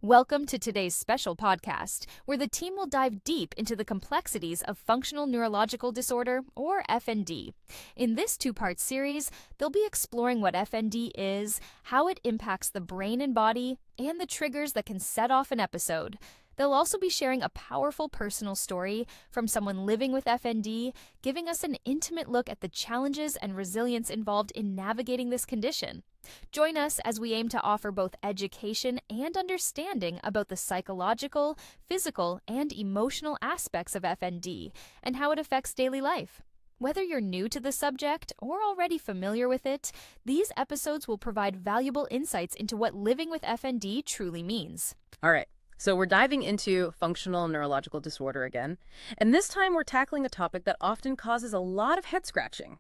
Welcome to today's special podcast, where the team will dive deep into the complexities of functional neurological disorder, or FND. In this two-part series, they'll be exploring what FND is, how it impacts the brain and body, and the triggers that can set off an episode. They'll also be sharing a powerful personal story from someone living with FND, giving us an intimate look at the challenges and resilience involved in navigating this condition. Join us as we aim to offer both education and understanding about the psychological, physical, and emotional aspects of FND and how it affects daily life. Whether you're new to the subject or already familiar with it, these episodes will provide valuable insights into what living with FND truly means. All right. So we're diving into functional neurological disorder again, and this time we're tackling a topic that often causes a lot of head scratching.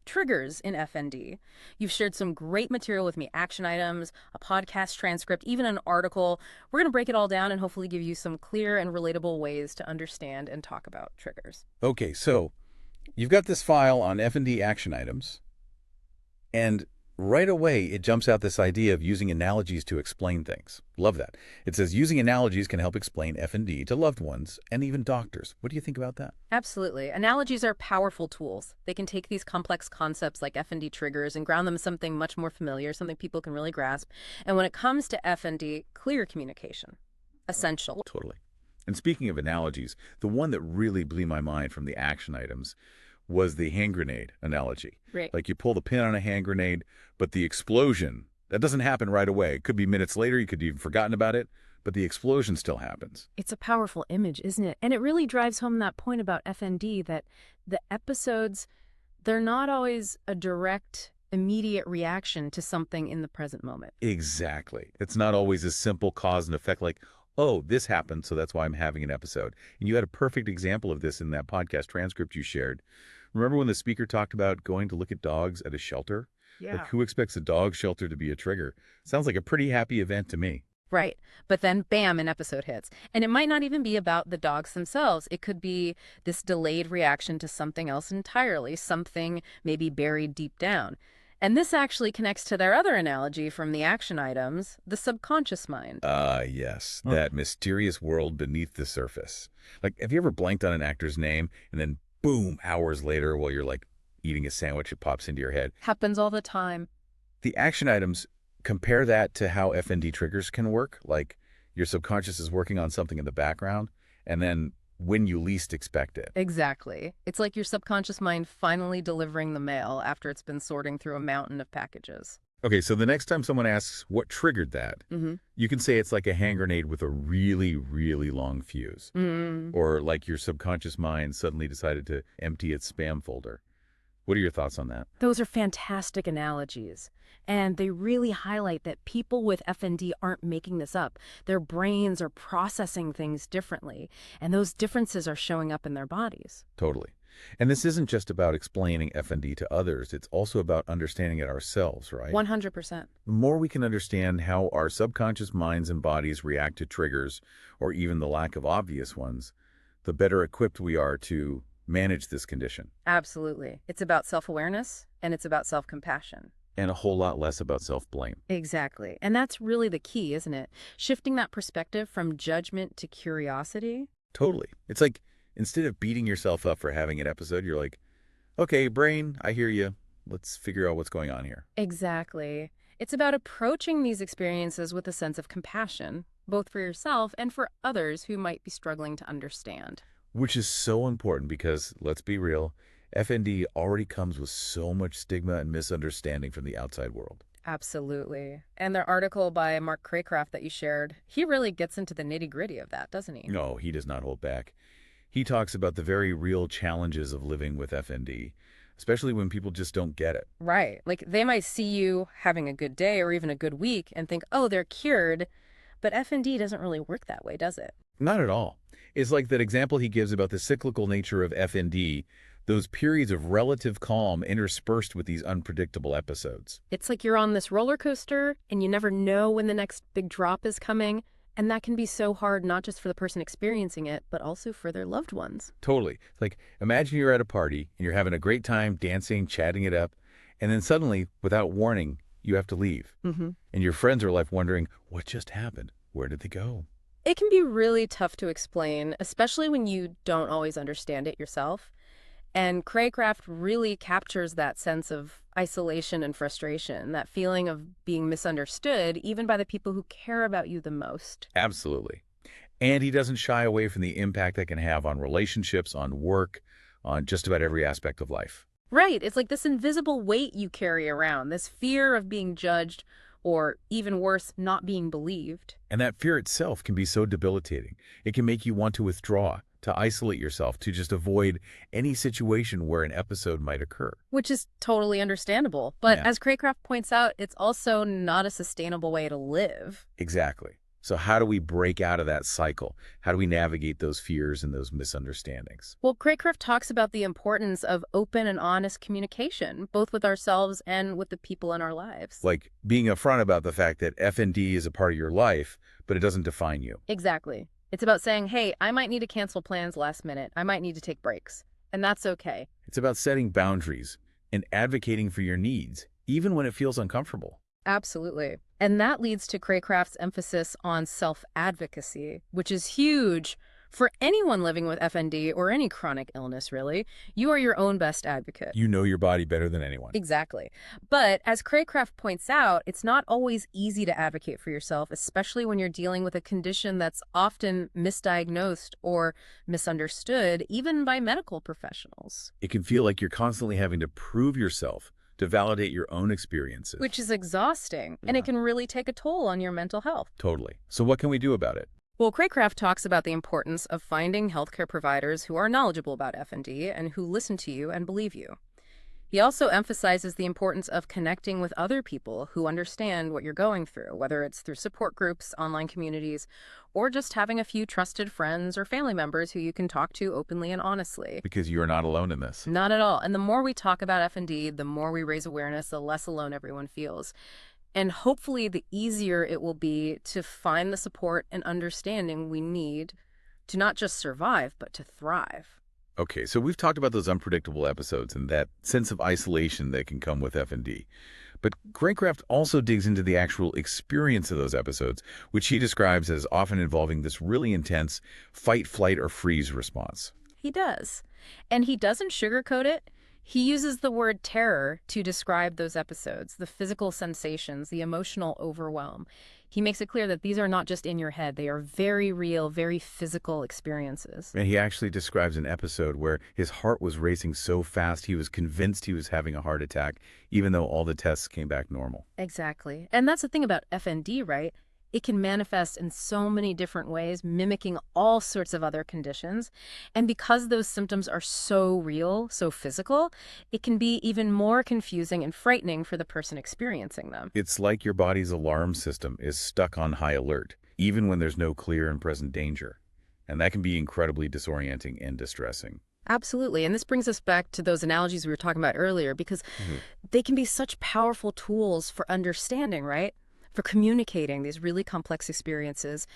Triggers in FND. You've shared some great material with me, action items, a podcast transcript, even an article. We're going to break it all down and hopefully give you some clear and relatable ways to understand and talk about triggers. Okay, so you've got this file on F&D action items, and right away it jumps out this idea of using analogies to explain things. Love that. It says using analogies can help explain F&D to loved ones and even doctors. What do you think about that? Absolutely. Analogies are powerful tools. They can take these complex concepts like F&D triggers and ground them in something much more familiar, something people can really grasp. And when it comes to F&D, clear communication. Essential. Totally. And speaking of analogies, the one that really blew my mind from the action items was the hand grenade analogy. Right. Like you pull the pin on a hand grenade, but the explosion, that doesn't happen right away. It could be minutes later, you could have even forgotten about it, but the explosion still happens. It's a powerful image, isn't it? And it really drives home that point about FND, that the episodes, they're not always a direct, immediate reaction to something in the present moment. Exactly. It's not always a simple cause and effect like, oh, this happened, so that's why I'm having an episode. And you had a perfect example of this in that podcast transcript you shared. Remember when the speaker talked about going to look at dogs at a shelter? Yeah. Like, who expects a dog shelter to be a trigger? Sounds like a pretty happy event to me. Right. But then, bam, an episode hits. And it might not even be about the dogs themselves. It could be this delayed reaction to something else entirely, something maybe buried deep down. And this actually connects to their other analogy from the action items, the subconscious mind. Yes. That mysterious world beneath the surface. Like, have you ever blanked on an actor's name and then, boom, hours later while you're like eating a sandwich, it pops into your head? Happens all the time. The action items compare that to how FND triggers can work. Like your subconscious is working on something in the background, and then when you least expect it. Exactly. It's like your subconscious mind finally delivering the mail after it's been sorting through a mountain of packages. Okay, so the next time someone asks what triggered that, you can say it's like a hand grenade with a really, really long fuse. Or like your subconscious mind suddenly decided to empty its spam folder. What are your thoughts on that? Those are fantastic analogies. And they really highlight that people with FND aren't making this up. Their brains are processing things differently, and those differences are showing up in their bodies. Totally. And this isn't just about explaining FND to others. It's also about understanding it ourselves, right? 100%. The more we can understand how our subconscious minds and bodies react to triggers, or even the lack of obvious ones, the better equipped we are to manage this condition. Absolutely. It's about self-awareness, and it's about self-compassion. And a whole lot less about self-blame. Exactly. And that's really the key, isn't it? Shifting that perspective from judgment to curiosity. Totally. It's like, instead of beating yourself up for having an episode, you're like, okay, brain, I hear you. Let's figure out what's going on here. Exactly. It's about approaching these experiences with a sense of compassion, both for yourself and for others who might be struggling to understand. Which is so important because, let's be real, FND already comes with so much stigma and misunderstanding from the outside world. Absolutely. And the article by Mark Craycraft that you shared, he really gets into the nitty-gritty of that, doesn't he? No, he does not hold back. He talks about the very real challenges of living with FND, especially when people just don't get it. Right. Like, they might see you having a good day or even a good week and think, oh, they're cured. But FND doesn't really work that way, does it? Not at all. It's like that example he gives about the cyclical nature of FND, those periods of relative calm interspersed with these unpredictable episodes. It's like you're on this roller coaster and you never know when the next big drop is coming. And that can be so hard, not just for the person experiencing it, but also for their loved ones. Totally. It's like, imagine you're at a party and you're having a great time dancing, chatting it up, and then suddenly, without warning, you have to leave. And your friends are left wondering, what just happened? Where did they go? It can be really tough to explain, especially when you don't always understand it yourself. And Craycraft really captures that sense of isolation and frustration, that feeling of being misunderstood, even by the people who care about you the most. Absolutely. And he doesn't shy away from the impact that can have on relationships, on work, on just about every aspect of life. Right. It's like this invisible weight you carry around, this fear of being judged, or even worse, not being believed. And that fear itself can be so debilitating. It can make you want to withdraw, to isolate yourself, to just avoid any situation where an episode might occur. Which is totally understandable. But Yeah. as Craycraft points out, it's also not a sustainable way to live. Exactly. So how do we break out of that cycle? How do we navigate those fears and those misunderstandings? Well, Craycraft talks about the importance of open and honest communication, both with ourselves and with the people in our lives. Like being upfront about the fact that FND is a part of your life, but it doesn't define you. Exactly. It's about saying, hey, I might need to cancel plans last minute. I might need to take breaks. And that's okay. It's about setting boundaries and advocating for your needs, even when it feels uncomfortable. Absolutely. And that leads to Craycraft's emphasis on self-advocacy, which is huge for anyone living with FND or any chronic illness, really. You are your own best advocate. You know your body better than anyone. Exactly. But as Craycraft points out, it's not always easy to advocate for yourself, especially when you're dealing with a condition that's often misdiagnosed or misunderstood, even by medical professionals. It can feel like you're constantly having to prove yourself to validate your own experiences. Which is exhausting, and it can really take a toll on your mental health. Totally. So what can we do about it? Well, Craycraft talks about the importance of finding healthcare providers who are knowledgeable about FND and who listen to you and believe you. He also emphasizes the importance of connecting with other people who understand what you're going through, whether it's through support groups, online communities, or just having a few trusted friends or family members who you can talk to openly and honestly. Because you are not alone in this. Not at all. And the more we talk about FND, the more we raise awareness, the less alone everyone feels. And hopefully the easier it will be to find the support and understanding we need to not just survive, but to thrive. Okay, so we've talked about those unpredictable episodes and that sense of isolation that can come with FND. But Craycraft also digs into the actual experience of those episodes, which he describes as often involving this really intense fight, flight, or freeze response. He does. And he doesn't sugarcoat it. He uses the word terror to describe those episodes, the physical sensations, the emotional overwhelm. He makes it clear that these are not just in your head. They are very real, very physical experiences. And he actually describes an episode where his heart was racing so fast he was convinced he was having a heart attack, even though all the tests came back normal. Exactly. And that's the thing about FND, right? It can manifest in so many different ways, mimicking all sorts of other conditions. And because those symptoms are so real, so physical, it can be even more confusing and frightening for the person experiencing them. It's like your body's alarm system is stuck on high alert, even when there's no clear and present danger. And that can be incredibly disorienting and distressing. Absolutely. And this brings us back to those analogies we were talking about earlier, because they can be such powerful tools for understanding, right? For communicating these really complex experiences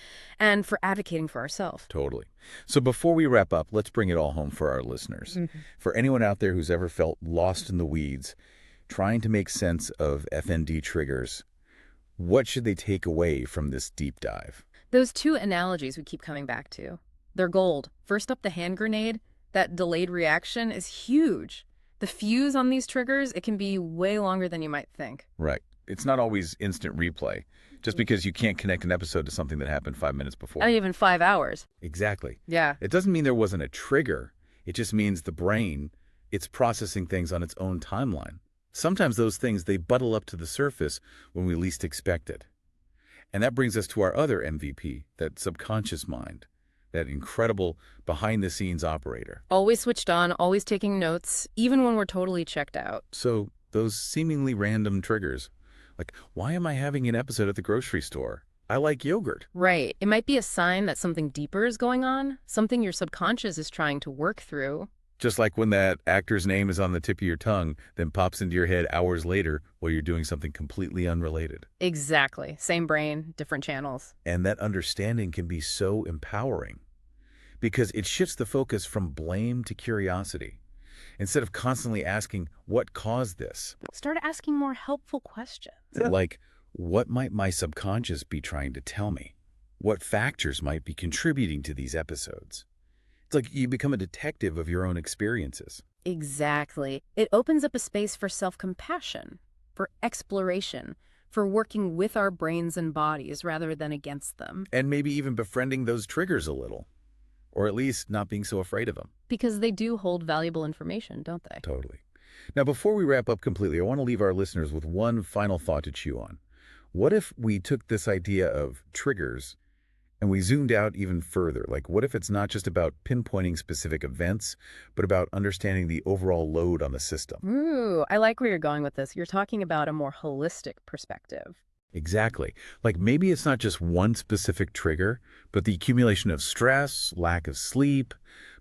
and for advocating for ourselves. Totally. So before we wrap up, let's bring it all home for our listeners. For anyone out there who's ever felt lost in the weeds, trying to make sense of FND triggers, what should they take away from this deep dive? Those two analogies we keep coming back to, they're gold. First up, the hand grenade. That delayed reaction is huge. The fuse on these triggers, it can be way longer than you might think. Right. It's not always instant replay, just because you can't connect an episode to something that happened 5 minutes before. Not even 5 hours. Exactly. Yeah. It doesn't mean there wasn't a trigger. It just means the brain, it's processing things on its own timeline. Sometimes those things, they bubble up to the surface when we least expect it. And that brings us to our other MVP, that subconscious mind, that incredible behind-the-scenes operator. Always switched on, always taking notes, even when we're totally checked out. So those seemingly random triggers, like, why am I having an episode at the grocery store? I like yogurt. Right. It might be a sign that something deeper is going on, something your subconscious is trying to work through. Just like when that actor's name is on the tip of your tongue, then pops into your head hours later while you're doing something completely unrelated. Exactly. Same brain, different channels. And that understanding can be so empowering because it shifts the focus from blame to curiosity. Instead of constantly asking, what caused this? Start asking more helpful questions. Like, what might my subconscious be trying to tell me? what factors might be contributing to these episodes. It's like you become a detective of your own experiences. Exactly. It opens up a space for self-compassion, for exploration, for working with our brains and bodies rather than against them. And maybe even befriending those triggers a little. Or at least not being so afraid of them. Because they do hold valuable information, don't they? Totally. Now, before we wrap up completely, I want to leave our listeners with one final thought to chew on. What if we took this idea of triggers and we zoomed out even further? Like, what if it's not just about pinpointing specific events, but about understanding the overall load on the system? Ooh, I like where you're going with this. You're talking about a more holistic perspective. Exactly. Like maybe it's not just one specific trigger, but the accumulation of stress, lack of sleep,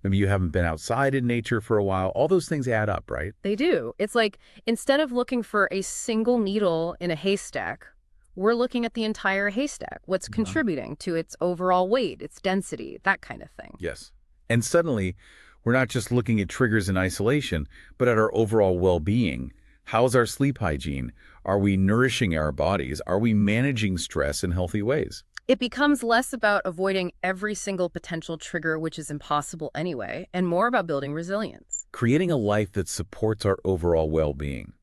maybe you haven't been outside in nature for a while. All those things add up, right? They do. It's like instead of looking for a single needle in a haystack, we're looking at the entire haystack, what's contributing to its overall weight, its density, that kind of thing. Yes. And suddenly, we're not just looking at triggers in isolation, but at our overall well-being. How's our sleep hygiene? Are we nourishing our bodies? Are we managing stress in healthy ways? It becomes less about avoiding every single potential trigger, which is impossible anyway, and more about building resilience. Creating a life that supports our overall well-being.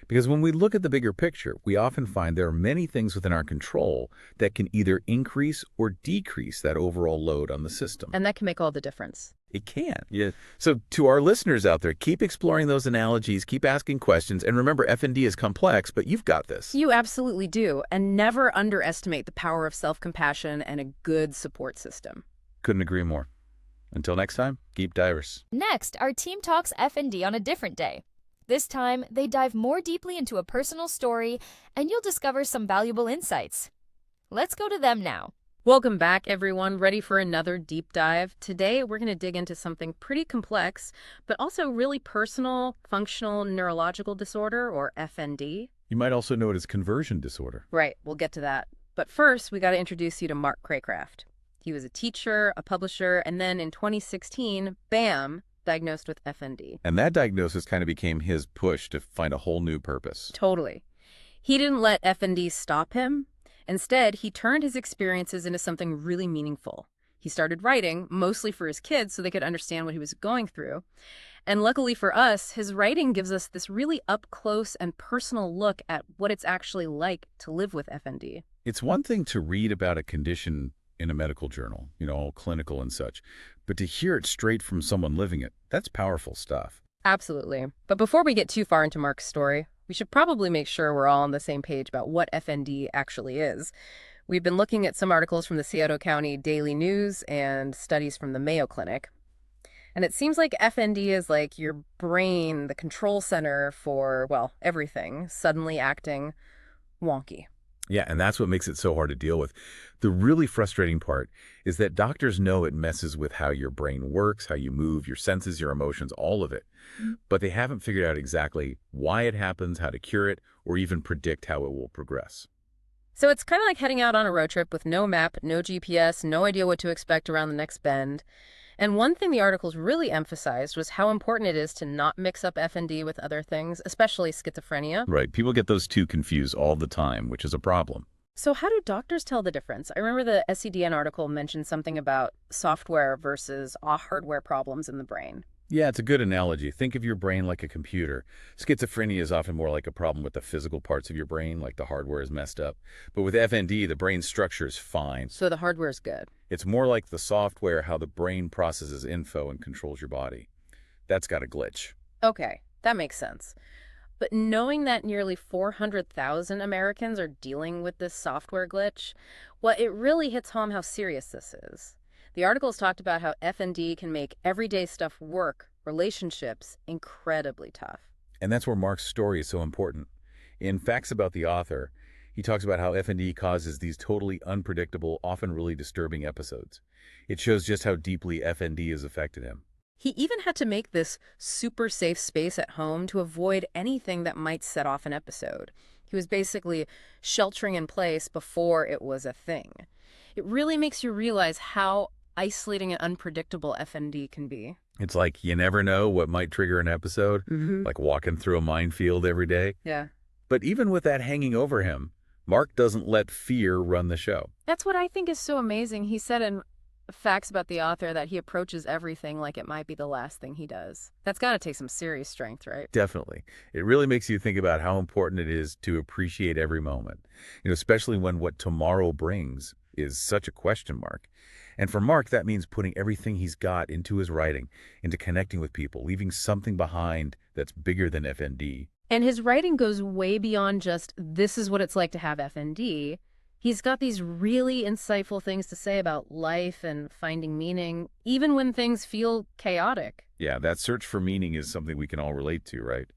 Because when we look at the bigger picture, we often find there are many things within our control that can either increase or decrease that overall load on the system. And that can make all the difference. It can. Yeah. So to our listeners out there, keep exploring those analogies, keep asking questions, and remember F&D is complex, but you've got this. You absolutely do, and never underestimate the power of self-compassion and a good support system. Couldn't agree more. Until next time, keep diverse. Next, our team talks F&D on a different day. This time, they dive more deeply into a personal story, and you'll discover some valuable insights. Let's go to them now. Welcome back, everyone. Ready for another deep dive? Today, we're going to dig into something pretty complex, but also really personal, functional neurological disorder, or FND. You might also know it as conversion disorder. Right, we'll get to that. But first, we got to introduce you to Mark Craycraft. He was a teacher, a publisher, and then in 2016, bam, diagnosed with FND. And that diagnosis kind of became his push to find a whole new purpose. Totally. He didn't let FND stop him. Instead, he turned his experiences into something really meaningful. He started writing, mostly for his kids so they could understand what he was going through. And luckily for us, his writing gives us this really up-close and personal look at what it's actually like to live with FND. It's one thing to read about a condition in a medical journal, all clinical and such, but to hear it straight from someone living it, that's powerful stuff. Absolutely. But before we get too far into Mark's story, we should probably make sure we're all on the same page about what FND actually is. We've been looking at some articles from the Scioto County Daily News and studies from the Mayo Clinic. And it seems like FND is like your brain, the control center for, well, everything, suddenly acting wonky. Yeah, and that's what makes it so hard to deal with. The really frustrating part is that doctors know it messes with how your brain works, how you move, your senses, your emotions, all of it. But they haven't figured out exactly why it happens, how to cure it, or even predict how it will progress. So it's kind of like heading out on a road trip with no map, no GPS, no idea what to expect around the next bend. And one thing the articles really emphasized was how important it is to not mix up FND with other things, especially schizophrenia. Right. People get those two confused all the time, which is a problem. So how do doctors tell the difference? I remember the SCDN article mentioned something about software versus hardware problems in the brain. Yeah, it's a good analogy. Think of your brain like a computer. Schizophrenia is often more like a problem with the physical parts of your brain, like the hardware is messed up. But with FND, the brain structure is fine. So the hardware is good. It's more like the software, how the brain processes info and controls your body. That's got a glitch. Okay, that makes sense. But knowing that nearly 400,000 Americans are dealing with this software glitch, well, it really hits home how serious this is. The articles talked about how FND can make everyday stuff work, relationships, incredibly tough. And that's where Mark's story is so important. In Facts About the Author, he talks about how FND causes these totally unpredictable, often really disturbing episodes. It shows just how deeply FND has affected him. He even had to make this super safe space at home to avoid anything that might set off an episode. He was basically sheltering in place before it was a thing. It really makes you realize how isolating and unpredictable FND can be. It's like you never know what might trigger an episode, like walking through a minefield every day. Yeah. But even with that hanging over him, Mark doesn't let fear run the show. That's what I think is so amazing. He said in Facts About the Author that he approaches everything like it might be the last thing he does. That's got to take some serious strength, right? Definitely. It really makes you think about how important it is to appreciate every moment, especially when what tomorrow brings is such a question mark. And for Mark, that means putting everything he's got into his writing, into connecting with people, leaving something behind that's bigger than FND. And his writing goes way beyond just, this is what it's like to have FND. He's got these really insightful things to say about life and finding meaning, even when things feel chaotic. Yeah, that search for meaning is something we can all relate to, right?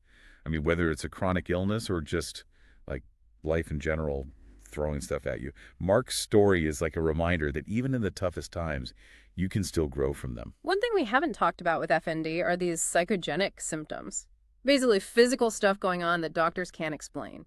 I mean, whether it's a chronic illness or just like life in general throwing stuff at you. Mark's story is like a reminder that even in the toughest times, you can still grow from them. One thing we haven't talked about with FND are these psychogenic symptoms. Basically, physical stuff going on that doctors can't explain.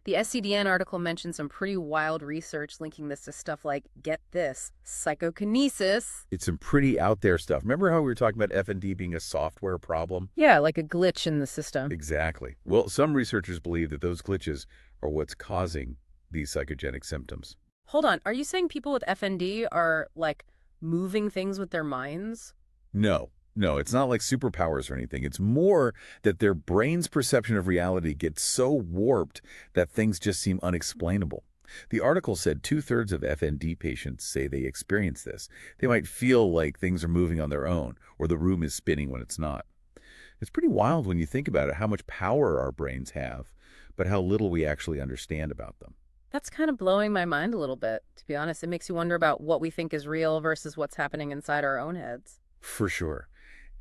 The SCDN article mentioned some pretty wild research linking this to stuff like, get this, psychokinesis. It's some pretty out there stuff. Remember how we were talking about FND being a software problem? Yeah, like a glitch in the system. Exactly. Well, some researchers believe that those glitches are what's causing these psychogenic symptoms. Hold on, are you saying people with FND are, like, moving things with their minds? No, it's not like superpowers or anything. It's more that their brain's perception of reality gets so warped that things just seem unexplainable. The article said 2/3 of FND patients say they experience this. They might feel like things are moving on their own, or the room is spinning when it's not. It's pretty wild when you think about it, how much power our brains have, but how little we actually understand about them. That's kind of blowing my mind a little bit, to be honest. It makes you wonder about what we think is real versus what's happening inside our own heads. For sure.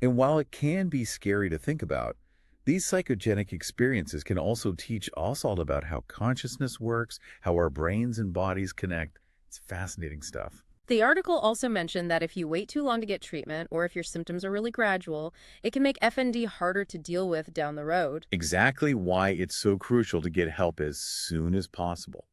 And while it can be scary to think about, these psychogenic experiences can also teach us all about how consciousness works, how our brains and bodies connect. It's fascinating stuff. The article also mentioned that if you wait too long to get treatment, or if your symptoms are really gradual, it can make FND harder to deal with down the road. Exactly why it's so crucial to get help as soon as possible.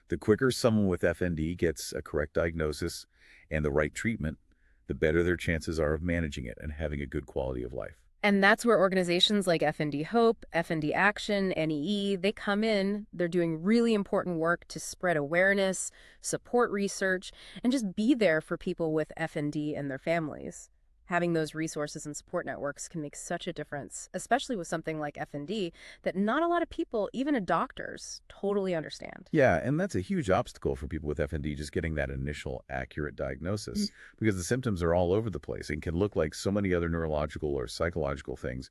The quicker someone with FND gets a correct diagnosis and the right treatment, the better their chances are of managing it and having a good quality of life. And that's where organizations like FND Hope, FND Action, NEE, they come in. They're doing really important work to spread awareness, support research, and just be there for people with FND and their families. Having those resources and support networks can make such a difference, especially with something like FND that not a lot of people, even doctors, totally understand. Yeah, and that's a huge obstacle for people with FND, just getting that initial accurate diagnosis, because the symptoms are all over the place and can look like so many other neurological or psychological things.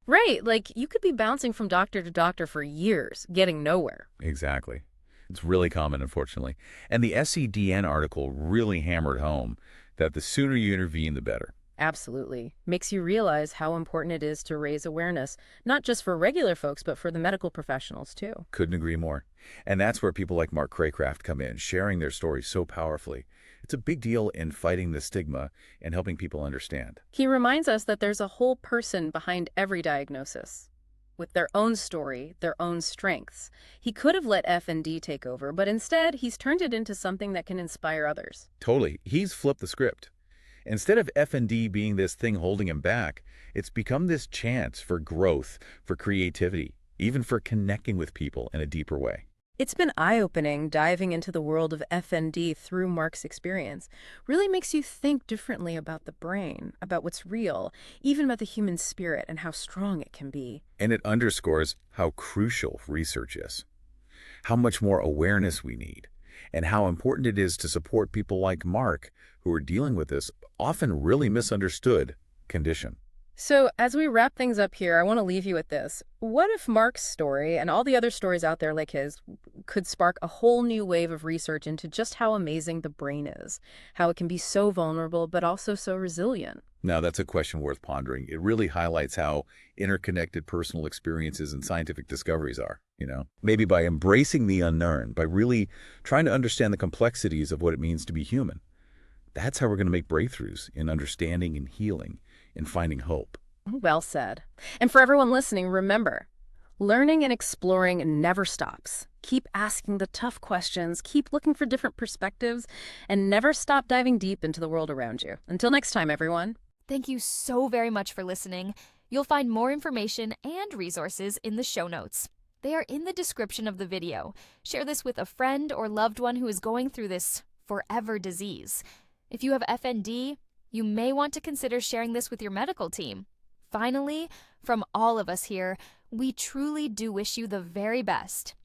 Right, like you could be bouncing from doctor to doctor for years, getting nowhere. Exactly. It's really common, unfortunately. And the SCDN article really hammered home that the sooner you intervene, the better. Absolutely. Makes you realize how important it is to raise awareness, not just for regular folks, but for the medical professionals, too. Couldn't agree more. And that's where people like Mark Craycraft come in, sharing their stories so powerfully. It's a big deal in fighting the stigma and helping people understand. He reminds us that there's a whole person behind every diagnosis, with their own story, their own strengths. He could have let FND take over, but instead, he's turned it into something that can inspire others. Totally. He's flipped the script. Instead of FND being this thing holding him back, it's become this chance for growth, for creativity, even for connecting with people in a deeper way. It's been eye-opening diving into the world of FND through Mark's experience. Really makes you think differently about the brain, about what's real, even about the human spirit and how strong it can be. And it underscores how crucial research is, how much more awareness we need, and how important it is to support people like Mark who are dealing with this often really misunderstood condition. So as we wrap things up here, I want to leave you with this. What if Mark's story and all the other stories out there like his could spark a whole new wave of research into just how amazing the brain is, how it can be so vulnerable but also so resilient? Now, that's a question worth pondering. It really highlights how interconnected personal experiences and scientific discoveries are, Maybe by embracing the unknown, by really trying to understand the complexities of what it means to be human. That's how we're going to make breakthroughs in understanding and healing and finding hope. Well said. And for everyone listening, remember, learning and exploring never stops. Keep asking the tough questions, keep looking for different perspectives, and never stop diving deep into the world around you. Until next time, everyone. Thank you so very much for listening. You'll find more information and resources in the show notes. They are in the description of the video. Share this with a friend or loved one who is going through this forever disease. If you have FND, you may want to consider sharing this with your medical team. Finally, from all of us here, we truly do wish you the very best.